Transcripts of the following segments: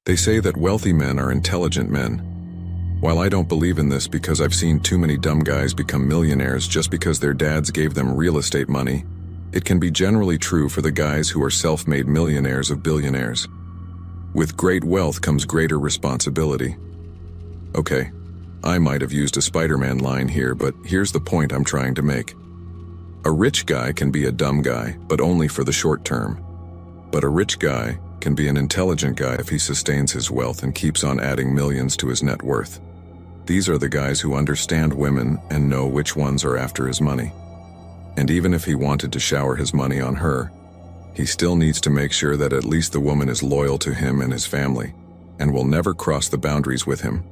They say that wealthy men are intelligent men. While I don't believe in this because I've seen too many dumb guys become millionaires just because their dads gave them real estate money, it can be generally true for the guys who are self-made millionaires of billionaires. With great wealth comes greater responsibility. Okay, I might have used a Spider-Man line here, but here's the point I'm trying to make. A rich guy can be a dumb guy, but only for the short term. But a rich guy can be an intelligent guy if he sustains his wealth and keeps on adding millions to his net worth. These are the guys who understand women and know which ones are after his money. And even if he wanted to shower his money on her, he still needs to make sure that at least the woman is loyal to him and his family, and will never cross the boundaries with him.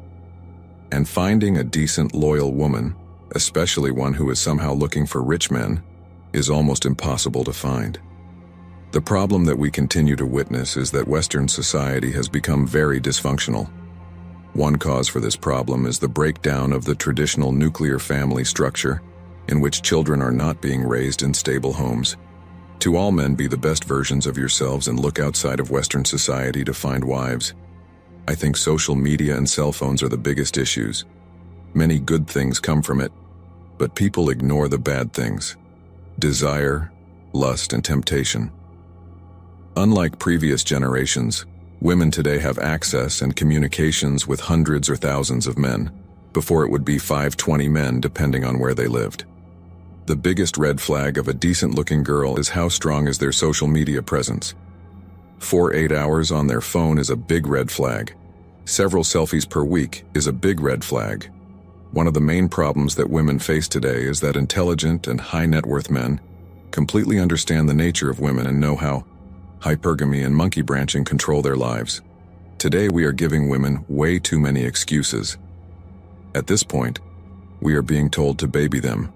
And finding a decent, loyal woman, especially one who is somehow looking for rich men, is almost impossible to find. The problem that we continue to witness is that Western society has become very dysfunctional. One cause for this problem is the breakdown of the traditional nuclear family structure, in which children are not being raised in stable homes. To all men, be the best versions of yourselves and look outside of Western society to find wives. I think social media and cell phones are the biggest issues. Many good things come from it, but people ignore the bad things: desire, lust, and temptation. Unlike previous generations, women today have access and communications with hundreds or thousands of men. Before, it would be 5-20 men depending on where they lived. The biggest red flag of a decent-looking girl is how strong is their social media presence. 4-8 hours on their phone is a big red flag. Several selfies per week is a big red flag. One of the main problems that women face today is that intelligent and high-net-worth men completely understand the nature of women and know how hypergamy and monkey branching control their lives. Today we are giving women way too many excuses. At this point, we are being told to baby them.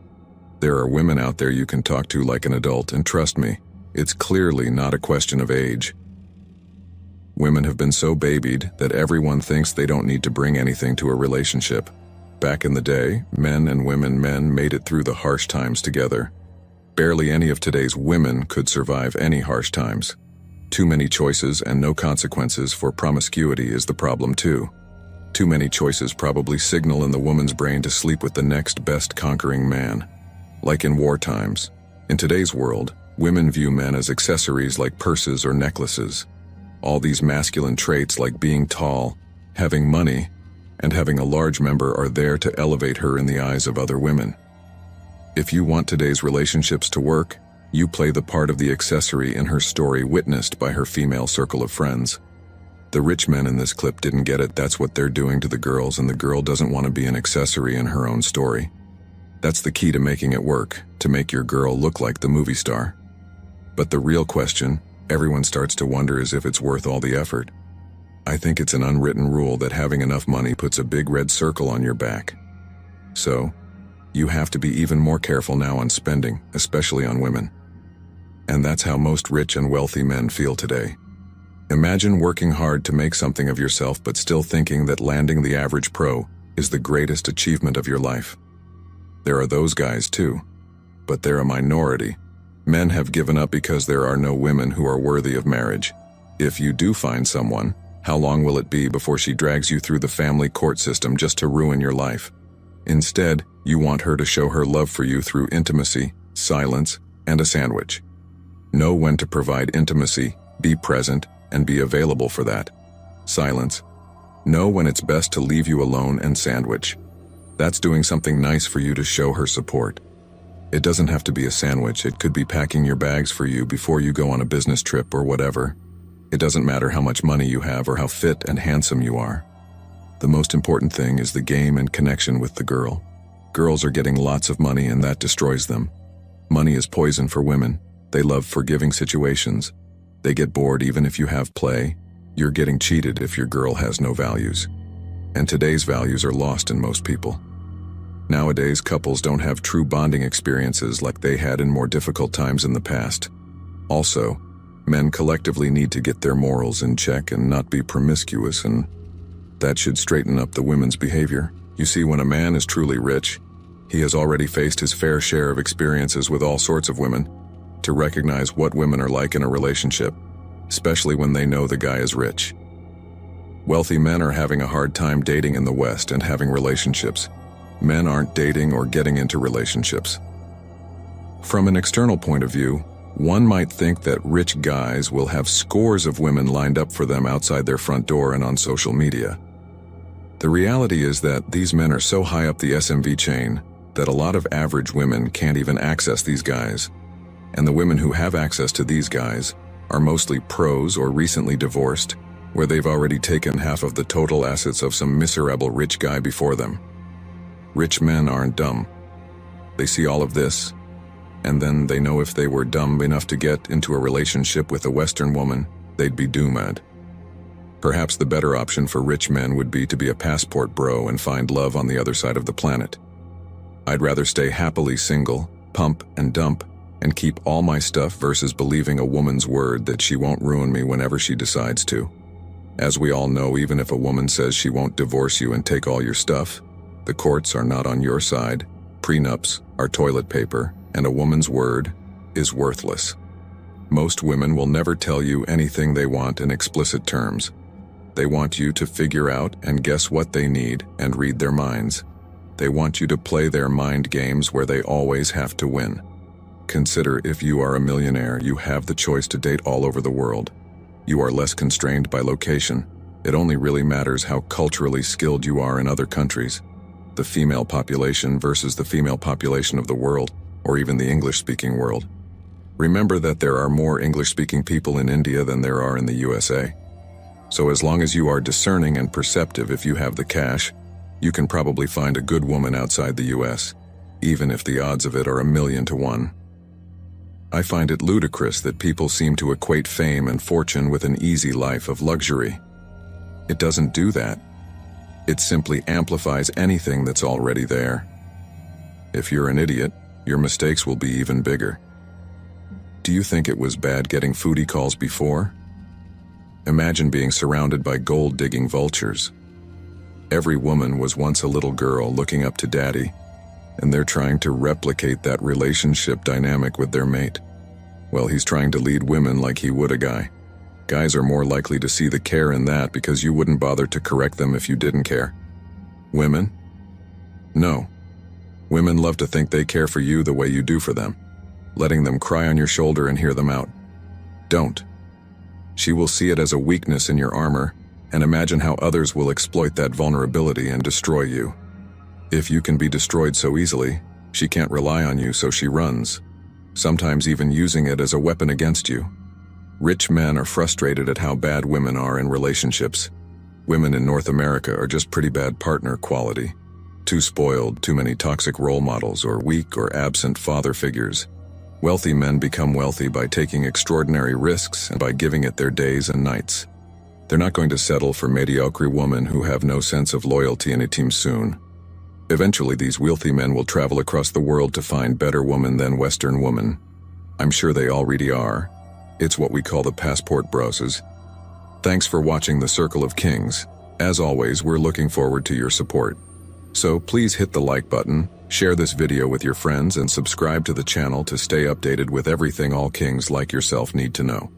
There are women out there you can talk to like an adult, and trust me, it's clearly not a question of age. Women have been so babied that everyone thinks they don't need to bring anything to a relationship. Back in the day, men made it through the harsh times together. Barely any of today's women could survive any harsh times. Too many choices and no consequences for promiscuity is the problem too. Too many choices probably signal in the woman's brain to sleep with the next best conquering man. Like in war times. In today's world, women view men as accessories like purses or necklaces. All these masculine traits like being tall, having money, and having a large member are there to elevate her in the eyes of other women. If you want today's relationships to work, you play the part of the accessory in her story witnessed by her female circle of friends. The rich men in this clip didn't get it. That's what they're doing to the girls, and the girl doesn't want to be an accessory in her own story. That's the key to making it work, to make your girl look like the movie star. But the real question everyone starts to wonder is if it's worth all the effort. I think it's an unwritten rule that having enough money puts a big red circle on your back. So, you have to be even more careful now on spending, especially on women. And that's how most rich and wealthy men feel today. Imagine working hard to make something of yourself but still thinking that landing the average pro is the greatest achievement of your life. There are those guys too, but they're a minority. Men have given up because there are no women who are worthy of marriage. If you do find someone, how long will it be before she drags you through the family court system just to ruin your life? Instead, you want her to show her love for you through intimacy, silence, and a sandwich. Know when to provide intimacy, be present, and be available for that. Silence. Know when it's best to leave you alone and sandwich. That's doing something nice for you to show her support. It doesn't have to be a sandwich. It could be packing your bags for you before you go on a business trip or whatever. It doesn't matter how much money you have or how fit and handsome you are. The most important thing is the game and connection with the girl. Girls are getting lots of money and that destroys them. Money is poison for women. They love forgiving situations. They get bored even if you have play. You're getting cheated if your girl has no values. And today's values are lost in most people. Nowadays, couples don't have true bonding experiences like they had in more difficult times in the past. Also, men collectively need to get their morals in check and not be promiscuous, and that should straighten up the women's behavior. You see, when a man is truly rich, he has already faced his fair share of experiences with all sorts of women to recognize what women are like in a relationship, especially when they know the guy is rich. Wealthy men are having a hard time dating in the West and having relationships. Men aren't dating or getting into relationships. From an external point of view, one might think that rich guys will have scores of women lined up for them outside their front door and on social media. The reality is that these men are so high up the SMV chain that a lot of average women can't even access these guys. And the women who have access to these guys are mostly pros or recently divorced, where they've already taken half of the total assets of some miserable rich guy before them. Rich men aren't dumb. They see all of this, and then they know if they were dumb enough to get into a relationship with a Western woman, they'd be doomed. Perhaps the better option for rich men would be to be a passport bro and find love on the other side of the planet. I'd rather stay happily single, pump and dump, and keep all my stuff versus believing a woman's word that she won't ruin me whenever she decides to. As we all know, even if a woman says she won't divorce you and take all your stuff, the courts are not on your side, prenups are toilet paper, and a woman's word is worthless. Most women will never tell you anything they want in explicit terms. They want you to figure out and guess what they need and read their minds. They want you to play their mind games where they always have to win. Consider if you are a millionaire, you have the choice to date all over the world. You are less constrained by location. It only really matters how culturally skilled you are in other countries. The female population versus the female population of the world, or even the English-speaking world. Remember that there are more English-speaking people in India than there are in the USA. So as long as you are discerning and perceptive, if you have the cash, you can probably find a good woman outside the US, even if the odds of it are 1,000,000 to 1. I find it ludicrous that people seem to equate fame and fortune with an easy life of luxury. It doesn't do that. It simply amplifies anything that's already there. If you're an idiot, your mistakes will be even bigger. Do you think it was bad getting foodie calls before? Imagine being surrounded by gold-digging vultures. Every woman was once a little girl looking up to daddy, and they're trying to replicate that relationship dynamic with their mate. Well, he's trying to lead women like he would a guy. Guys are more likely to see the care in that because you wouldn't bother to correct them if you didn't care. Women? No. Women love to think they care for you the way you do for them, letting them cry on your shoulder and hear them out. Don't. She will see it as a weakness in your armor, and imagine how others will exploit that vulnerability and destroy you. If you can be destroyed so easily, she can't rely on you, so she runs, sometimes even using it as a weapon against you. Rich men are frustrated at how bad women are in relationships. Women in North America are just pretty bad partner quality. Too spoiled, too many toxic role models, or weak or absent father figures. Wealthy men become wealthy by taking extraordinary risks and by giving it their days and nights. They're not going to settle for mediocre women who have no sense of loyalty anytime soon. Eventually, these wealthy men will travel across the world to find better women than Western women. I'm sure they already are. It's what we call the passport broses. Thanks for watching The Circle of Kings. As always, we're looking forward to your support. So please hit the like button, share this video with your friends, and subscribe to the channel to stay updated with everything all kings like yourself need to know.